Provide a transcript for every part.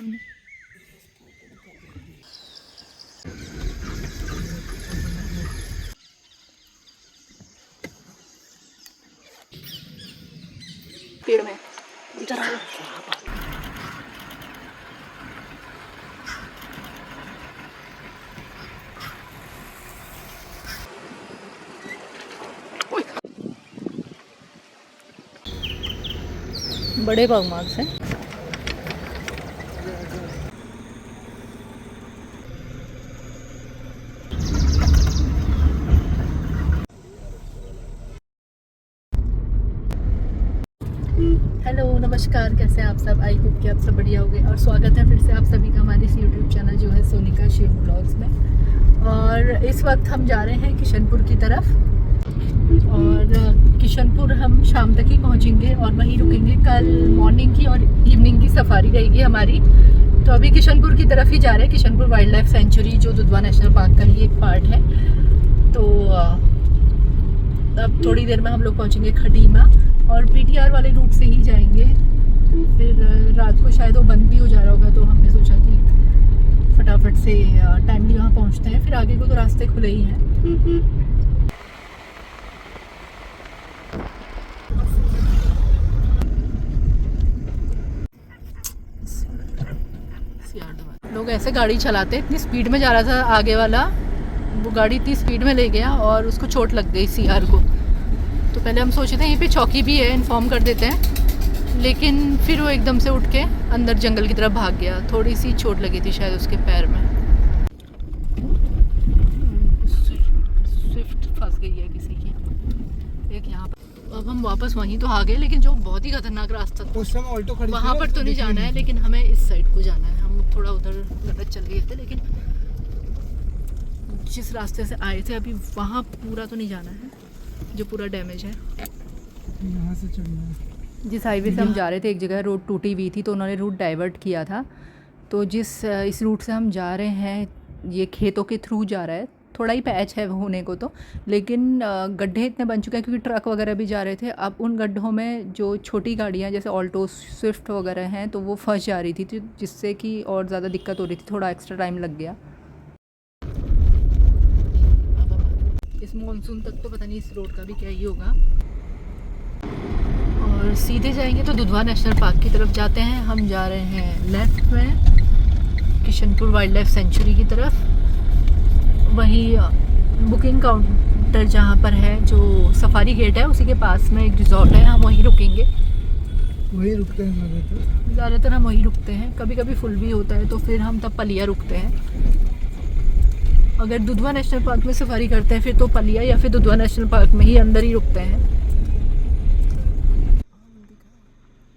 हमने। पेड़ में इधर आओ। बड़े बागमार्क्स हैं। हेलो नमस्कार, कैसे हैं आप सब। आई होप कि आप सब बढ़िया होंगे और स्वागत है फिर से आप सभी का हमारे इस यूट्यूब चैनल जो है सोनिका शिव ब्लॉग्स में। और इस वक्त हम जा रहे हैं किशनपुर की तरफ और किशनपुर हम शाम तक ही पहुंचेंगे और वहीं रुकेंगे। कल मॉर्निंग की और इवनिंग की सफारी रहेगी हमारी। तो अभी किशनपुर की तरफ ही जा रहे हैं। किशनपुर वाइल्ड लाइफ सेंचुरी जो दुधवा नेशनल पार्क का ही एक पार्ट है। तो अब थोड़ी देर में हम लोग पहुंचेंगे खडीमा और पीटीआर वाले रूट से ही जाएंगे। फिर रात को शायद वो बंद भी हो जा रहा होगा, तो हमने सोचा कि फटाफट से टाइमली वहाँ पहुँचते हैं। फिर आगे को तो रास्ते खुले ही हैं। लोग ऐसे गाड़ी चलाते, इतनी स्पीड में जा रहा था आगे वाला, वो गाड़ी इतनी स्पीड में ले गया और उसको चोट लग गई सीआर को। तो पहले हम सोचे थे यहीं पे चौकी भी है, इन्फॉर्म कर देते हैं, लेकिन फिर वो एकदम से उठ के अंदर जंगल की तरफ भाग गया। थोड़ी सी चोट लगी थी शायद उसके पैर में। स्विफ्ट फंस गई है किसी की एक यहाँ पर। अब हम वापस वहीं तो आ गए, लेकिन जो बहुत ही खतरनाक रास्ता था उस समय ऑल्टो खड़ी थी, वहाँ पर तो नहीं जाना है, लेकिन हमें इस साइड को जाना है। हम थोड़ा उधर गलत चल गए थे, लेकिन जिस रास्ते से आए थे अभी वहाँ पूरा तो नहीं जाना है जो पूरा डैमेज है। यहाँ से चलना है। जिस हाईवे से हम जा रहे थे एक जगह रोड टूटी हुई थी, तो उन्होंने रूट डाइवर्ट किया था। तो इस रूट से हम जा रहे हैं, ये खेतों के थ्रू जा रहा है। थोड़ा ही पैच है होने को तो, लेकिन गड्ढे इतने बन चुके हैं क्योंकि ट्रक वगैरह भी जा रहे थे। अब उन गड्ढों में जो छोटी गाड़ियाँ जैसे ऑल्टो स्विफ्ट वगैरह हैं तो वो फंस जा रही थी, जिससे कि और ज़्यादा दिक्कत हो रही थी। थोड़ा एक्स्ट्रा टाइम लग गया। इस मॉनसून तक तो पता नहीं इस रोड का भी क्या ही होगा। और सीधे जाएंगे तो दुधवा नेशनल पार्क की तरफ जाते हैं। हम जा रहे हैं लेफ्ट में किशनपुर वाइल्ड लाइफ सेंचुरी की तरफ। वहीं बुकिंग काउंटर जहाँ पर है, जो सफारी गेट है उसी के पास में एक रिजॉर्ट है, हम वहीं रुकेंगे। वहीं रुकते हैं ज़्यादातर हम वहीं रुकते हैं। कभी कभी फुल भी होता है तो फिर हम तब पलिया रुकते हैं। अगर दुधवा नेशनल पार्क में सफारी करते हैं फिर तो पलिया या फिर दुधवा नेशनल पार्क में ही अंदर ही रुकते हैं।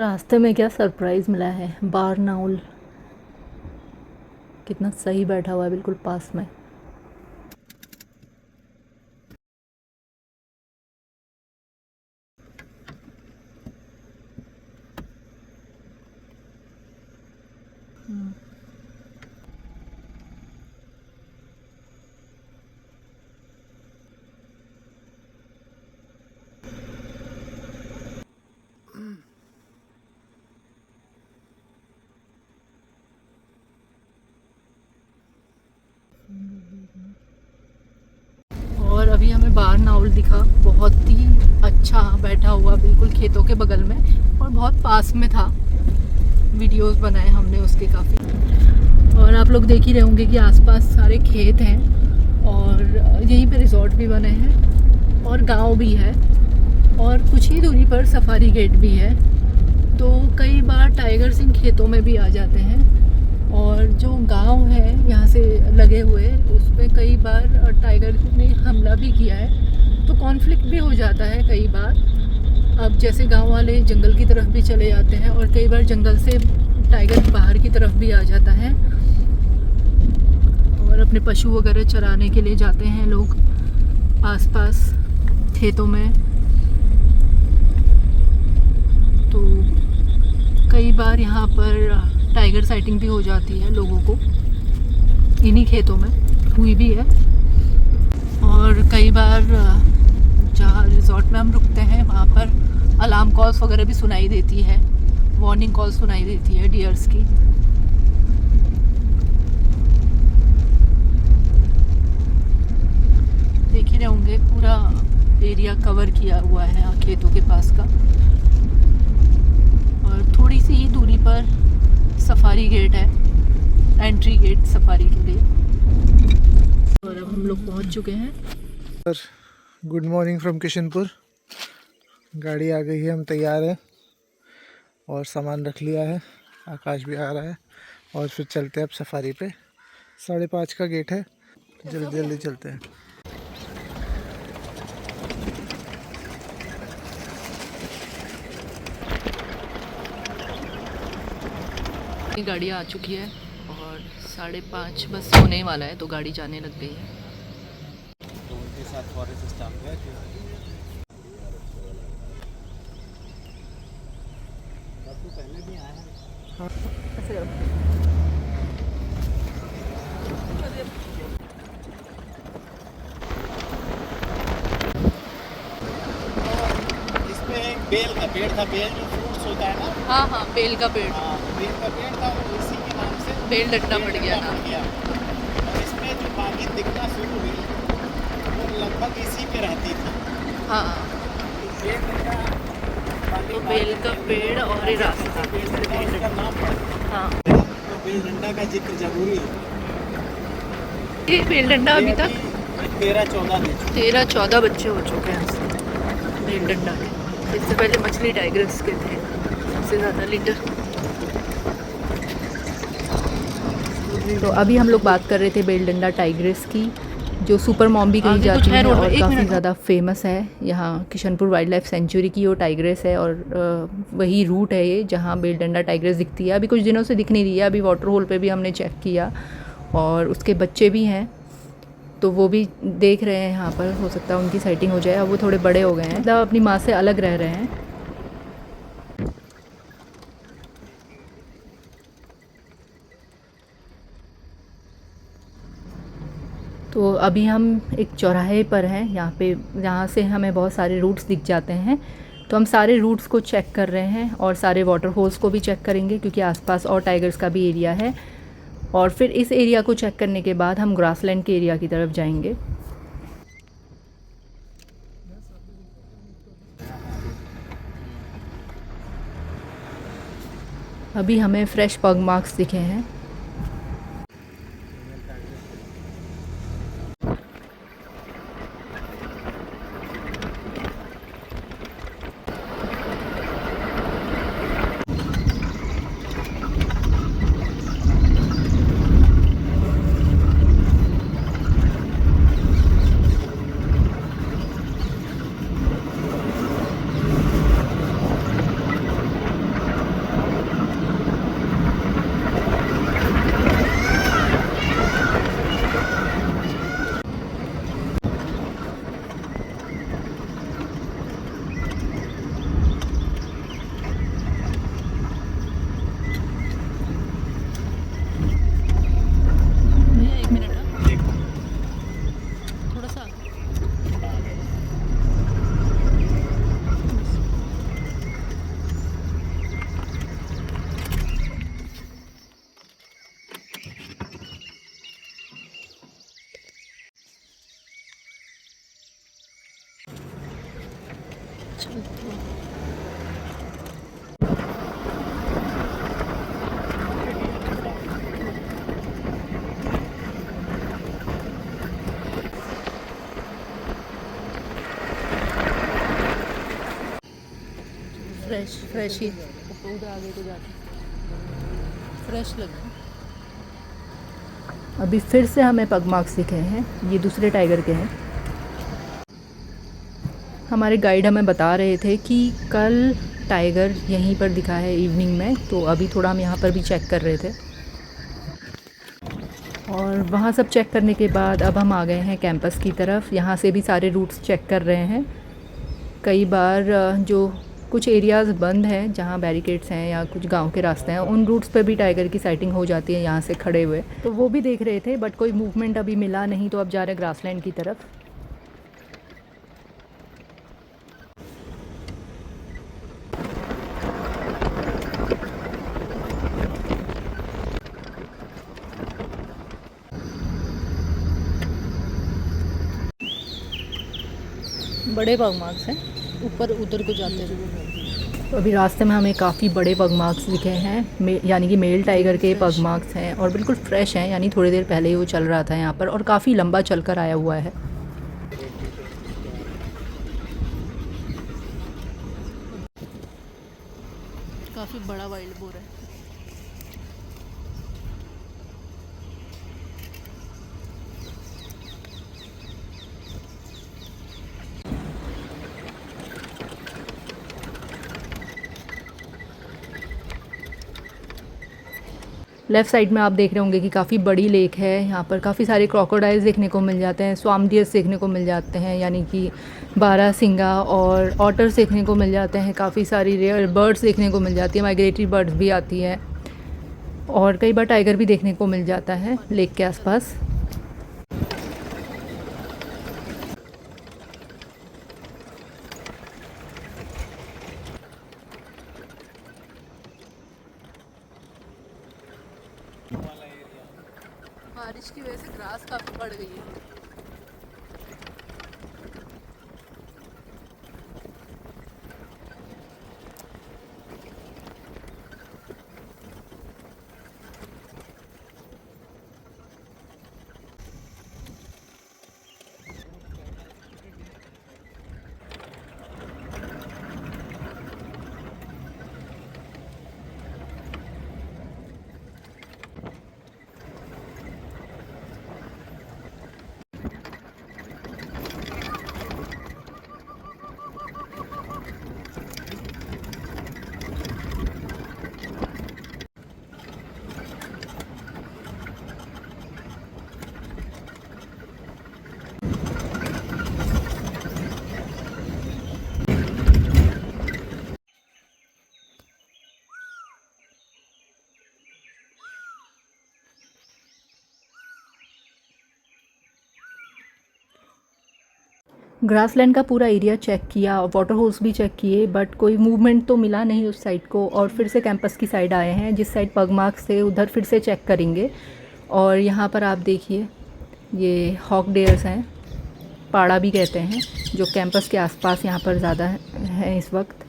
रास्ते में क्या सरप्राइज़ मिला है, बारनाउल कितना सही बैठा हुआ है बिल्कुल पास में। और अभी हमें बारनाउल दिखा, बहुत ही अच्छा बैठा हुआ बिल्कुल खेतों के बगल में और बहुत पास में था। वीडियोस बनाए हमने उसके काफ़ी। और आप लोग देख ही रहे होंगे कि आसपास सारे खेत हैं और यहीं पे रिजॉर्ट भी बने हैं और गांव भी है और कुछ ही दूरी पर सफारी गेट भी है। तो कई बार टाइगर्स इन खेतों में भी आ जाते हैं और जो गांव है यहाँ से लगे हुए उस पर कई बार टाइगर ने हमला भी किया है। तो कॉन्फ्लिक्ट भी हो जाता है कई बार। अब जैसे गांव वाले जंगल की तरफ भी चले जाते हैं और कई बार जंगल से टाइगर बाहर की तरफ भी आ जाता है और अपने पशु वगैरह चराने के लिए जाते हैं लोग आसपास खेतों में। तो कई बार यहाँ पर टाइगर साइटिंग भी हो जाती है लोगों को, इन्हीं खेतों में हुई भी है। और कई बार जहाँ रिजॉर्ट में हम रुकते हैं वहाँ पर अलार्म कॉल्स वगैरह भी सुनाई देती है, वार्निंग कॉल सुनाई देती है डियर्स की। देख ही रहे होंगे पूरा एरिया कवर किया हुआ है खेतों के पास का। और थोड़ी सी ही दूरी पर सफारी गेट है, एंट्री गेट सफारी के लिए। और अब हम लोग पहुंच चुके हैं। Sir good morning from Kishanpur. गाड़ी आ गई है, हम तैयार हैं और सामान रख लिया है। आकाश भी आ रहा है और फिर चलते हैं अब सफारी पे। 5:30 का गेट है, जल्दी जल्दी चलते हैं। गाड़ी आ चुकी है और 5:30 बस होने वाला है तो गाड़ी जाने लग गई है। तो उनके साथ फॉरेस्ट स्टाफ है कि तो पहले भी आया है। इसमें एक बेल का पेड़ था, बेल जो फ्रूट्स होता है ना। हाँ हाँ, बेल का पेड़, हाँ, बेल का पेड़ था, वो इसी के नाम से बेल डंडा पड़ गया ना। और इसमें जो बागी दिखना शुरू हुई वो लगभग इसी पे रहती थी। हाँ, बेल डंडा तो बेल का पेड़ और ये रास्ता। बेल डंडा उसका नाम पड़ा। हाँ, तो बेल डंडा का जिक्र जरूरी है। ये बेल डंडा अभी तक 13-14 बच्चे हो चुके हैं इससे, बेल डंडा के। इससे पहले मछली टाइग्रेस के थे सबसे ज़्यादा लीटर। तो अभी हम लोग बात कर रहे थे बेल डंडा टाइग्रेस की, जो सुपर मॉम भी कही जाती है और काफ़ी ज़्यादा फेमस है यहाँ किशनपुर वाइल्ड लाइफ सेंचुरी की। वो टाइग्रेस है और वही रूट है ये जहाँ बेल डंडा टाइग्रेस दिखती है। अभी कुछ दिनों से दिख नहीं रही है, अभी वाटर होल पे भी हमने चेक किया और उसके बच्चे भी हैं तो वो भी देख रहे हैं यहाँ पर। हो सकता है उनकी साइटिंग हो जाए। अब वो थोड़े बड़े हो गए हैं, मतलब अपनी माँ से अलग रह रहे हैं। तो अभी हम एक चौराहे पर हैं यहाँ पे, जहाँ से हमें बहुत सारे रूट्स दिख जाते हैं। तो हम सारे रूट्स को चेक कर रहे हैं और सारे वाटर होल्स को भी चेक करेंगे क्योंकि आसपास और टाइगर्स का भी एरिया है। और फिर इस एरिया को चेक करने के बाद हम ग्रासलैंड के एरिया की तरफ जाएंगे। अभी हमें फ्रेश पग मार्क्स दिखे हैं। फ्रेश ही उधर आगे तो जाके फ्रेश लगा। अभी फिर से हमें पग मार्क्स दिखे हैं, ये दूसरे टाइगर के हैं। हमारे गाइड हमें बता रहे थे कि कल टाइगर यहीं पर दिखा है इवनिंग में, तो अभी थोड़ा हम यहाँ पर भी चेक कर रहे थे। और वहाँ सब चेक करने के बाद अब हम आ गए हैं कैंपस की तरफ। यहाँ से भी सारे रूट्स चेक कर रहे हैं। कई बार जो कुछ एरियाज़ बंद हैं जहाँ बैरिकेड्स हैं या कुछ गांव के रास्ते हैं, उन रूट्स पे भी टाइगर की साइटिंग हो जाती है यहाँ से खड़े हुए। तो वो भी देख रहे थे बट कोई मूवमेंट अभी मिला नहीं, तो अब जा रहे हैं ग्रासलैंड की तरफ। बड़े पग मार्क्स हैं, ऊपर उधर को जाते हैं। तो अभी रास्ते में हमें काफ़ी बड़े पग मार्क्स दिखे हैं, यानी कि मेल टाइगर के पग मार्क्स हैं और बिल्कुल फ्रेश हैं, यानी थोड़ी देर पहले ही वो चल रहा था यहाँ पर और काफ़ी लंबा चल कर आया हुआ है। काफ़ी बड़ा वाइल्ड बोर है। लेफ़्ट साइड में आप देख रहे होंगे कि काफ़ी बड़ी लेक है। यहाँ पर काफ़ी सारे क्रोकोडाइल्स देखने को मिल जाते हैं, स्वाम डियर्स देखने को मिल जाते हैं, यानी कि बारहसिंगा और ऑटर्स देखने को मिल जाते हैं। काफ़ी सारी रेयर बर्ड्स देखने को मिल जाती है, माइग्रेटरी बर्ड्स भी आती हैं और कई बार टाइगर भी देखने को मिल जाता है लेक के आसपास। बारिश की वजह से ग्रास काफ़ी बढ़ गई है। ग्रासलैंड का पूरा एरिया चेक किया, वाटर होल्स भी चेक किए, बट कोई मूवमेंट तो मिला नहीं उस साइड को और फिर से कैंपस की साइड आए हैं। जिस साइड पग मार्क्स थे उधर फिर से चेक करेंगे। और यहाँ पर आप देखिए ये हॉक डेयर्स हैं, पाड़ा भी कहते हैं, जो कैंपस के आसपास यहाँ पर ज़्यादा हैं इस वक्त।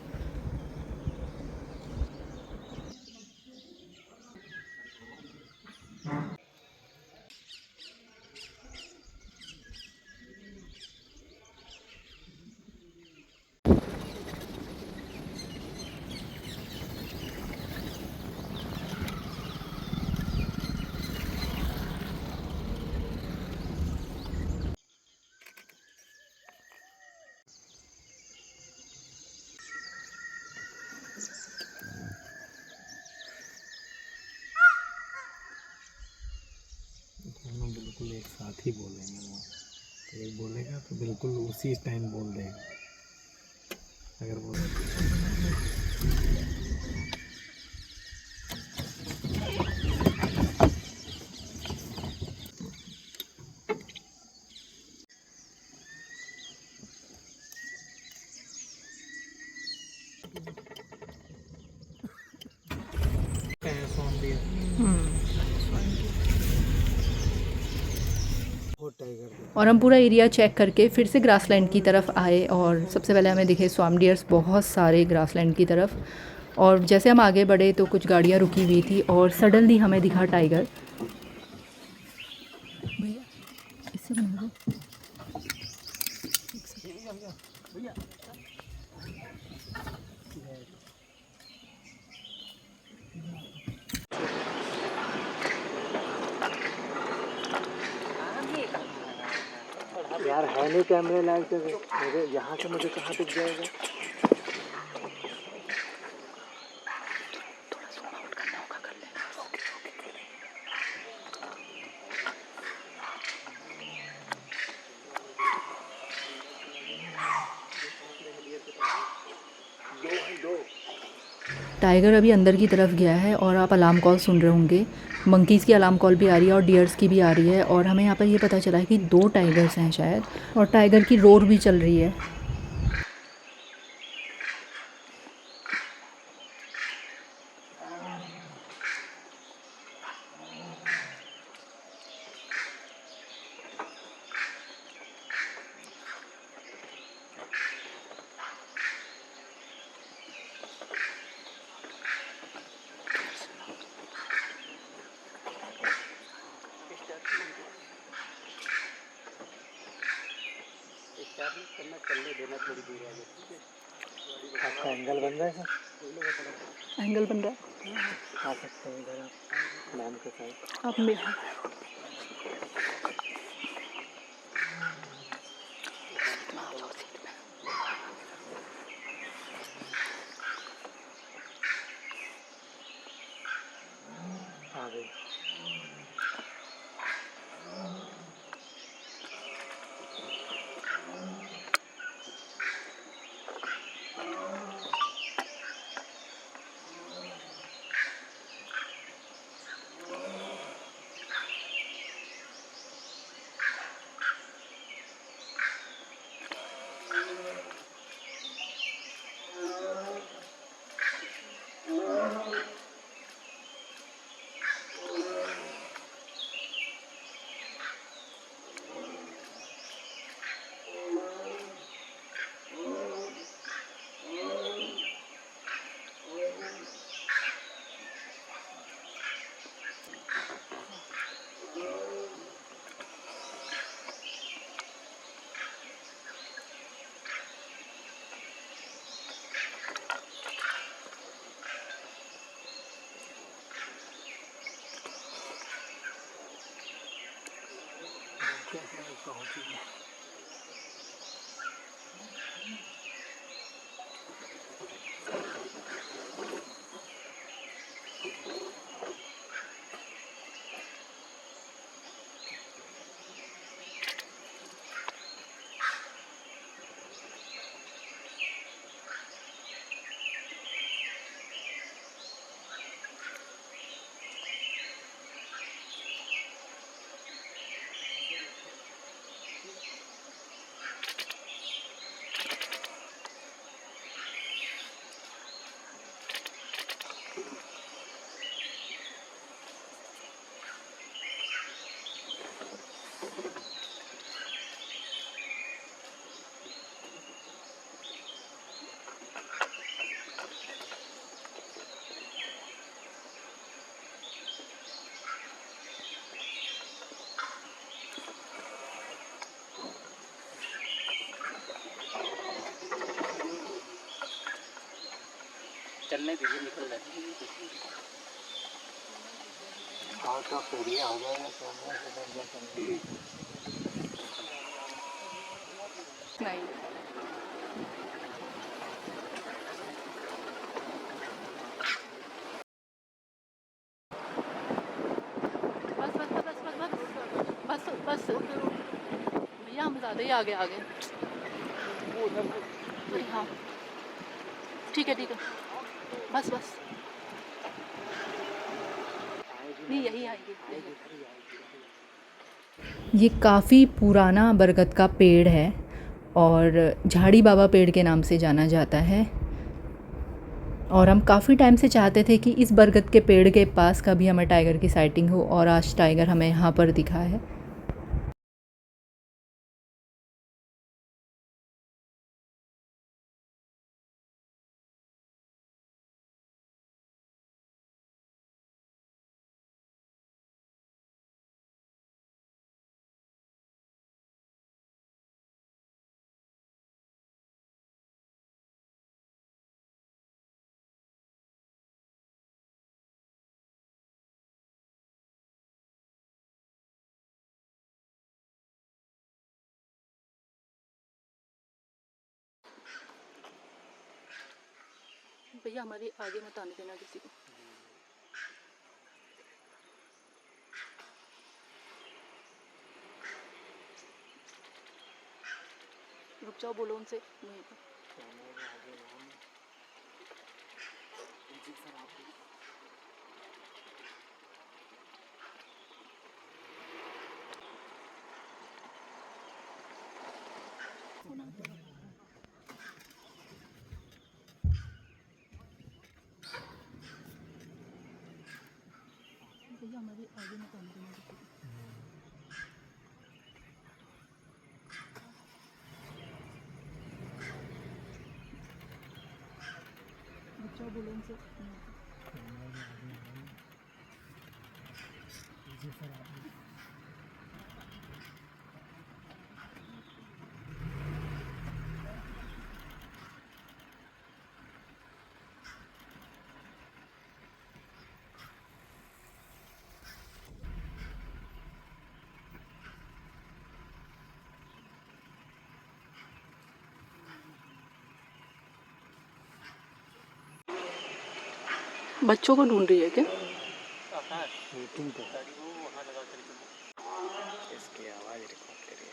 दोनों बिल्कुल एक साथ ही बोलेंगे वो, तो एक बोलेगा तो बिल्कुल उसी टाइम बोल देगा। अगर वो और हम पूरा एरिया चेक करके फिर से ग्रासलैंड की तरफ आए और सबसे पहले हमें दिखे स्वाम डियर्स बहुत सारे ग्रासलैंड की तरफ। और जैसे हम आगे बढ़े तो कुछ गाड़ियाँ रुकी हुई थी और सडनली हमें दिखा टाइगर। भैया इससे बना दो। यार है नहीं कैमरे लाइट से, मुझे यहाँ से मुझे कहाँ दिख जाएगा। टाइगर अभी अंदर की तरफ गया है और आप अलार्म कॉल सुन रहे होंगे। मंकीज़ की अलार्म कॉल भी आ रही है और डियर्स की भी आ रही है। और हमें यहाँ पर ये पता चला है कि 2 टाइगर्स हैं शायद, और टाइगर की रोर भी चल रही है। आपका एंगल बन रहा है सर? एंगल बन रहा है। आ सकते हैं इधर आप मैम के साथ। अब मैं आ गई। चलने दीजिए, निकल जाए। हाँ तो फेरिया हो जाएगा कैमरा से दर्जा करने। नहीं बस बस बस बस बस बस बस भैया हम ज़्यादा ही आगे आ गए। हाँ ठीक है बस बस नहीं यही आएगी। ये काफ़ी पुराना बरगद का पेड़ है और झाड़ी बाबा पेड़ के नाम से जाना जाता है। और हम काफ़ी टाइम से चाहते थे कि इस बरगद के पेड़ के पास कभी हमें टाइगर की साइटिंग हो और आज टाइगर हमें यहाँ पर दिखा है। भैया हमारे आगे मत आने देना किसी को। रुक जाओ, बोलो उनसे वहीं पर। भैया हमारे आगे मत आने देना किसी को। रुक जाओ, बोलो उनसे वहीं पर। बच्चों को ढूंढ रही है क्या? मीटिंग पे इसकी आवाज़ रिकॉर्ड करिए।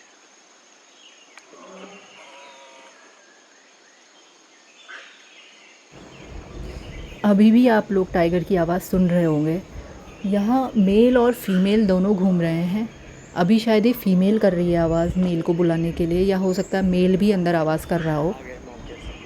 अभी भी आप लोग टाइगर की आवाज़ सुन रहे होंगे। यहाँ मेल और फीमेल दोनों घूम रहे हैं। अभी शायद ये फीमेल कर रही है आवाज़ मेल को बुलाने के लिए, या हो सकता है मेल भी अंदर आवाज़ कर रहा हो। आगे मौके से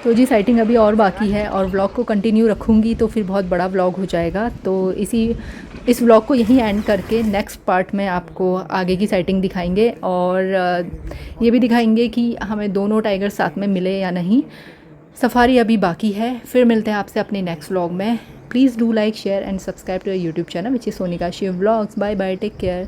तो जी साइटिंग अभी और बाकी है, और व्लॉग को कंटिन्यू रखूँगी तो फिर बहुत बड़ा व्लॉग हो जाएगा। तो इस व्लॉग को यहीं एंड करके नेक्स्ट पार्ट में आपको आगे की साइटिंग दिखाएंगे, और ये भी दिखाएंगे कि हमें दोनों टाइगर साथ में मिले या नहीं। सफारी अभी बाकी है। फिर मिलते हैं आपसे अपने नेक्स्ट व्लॉग में। Please do like, share and subscribe to YouTube channel which is Sonika Shiv vlogs. Bye bye, take care.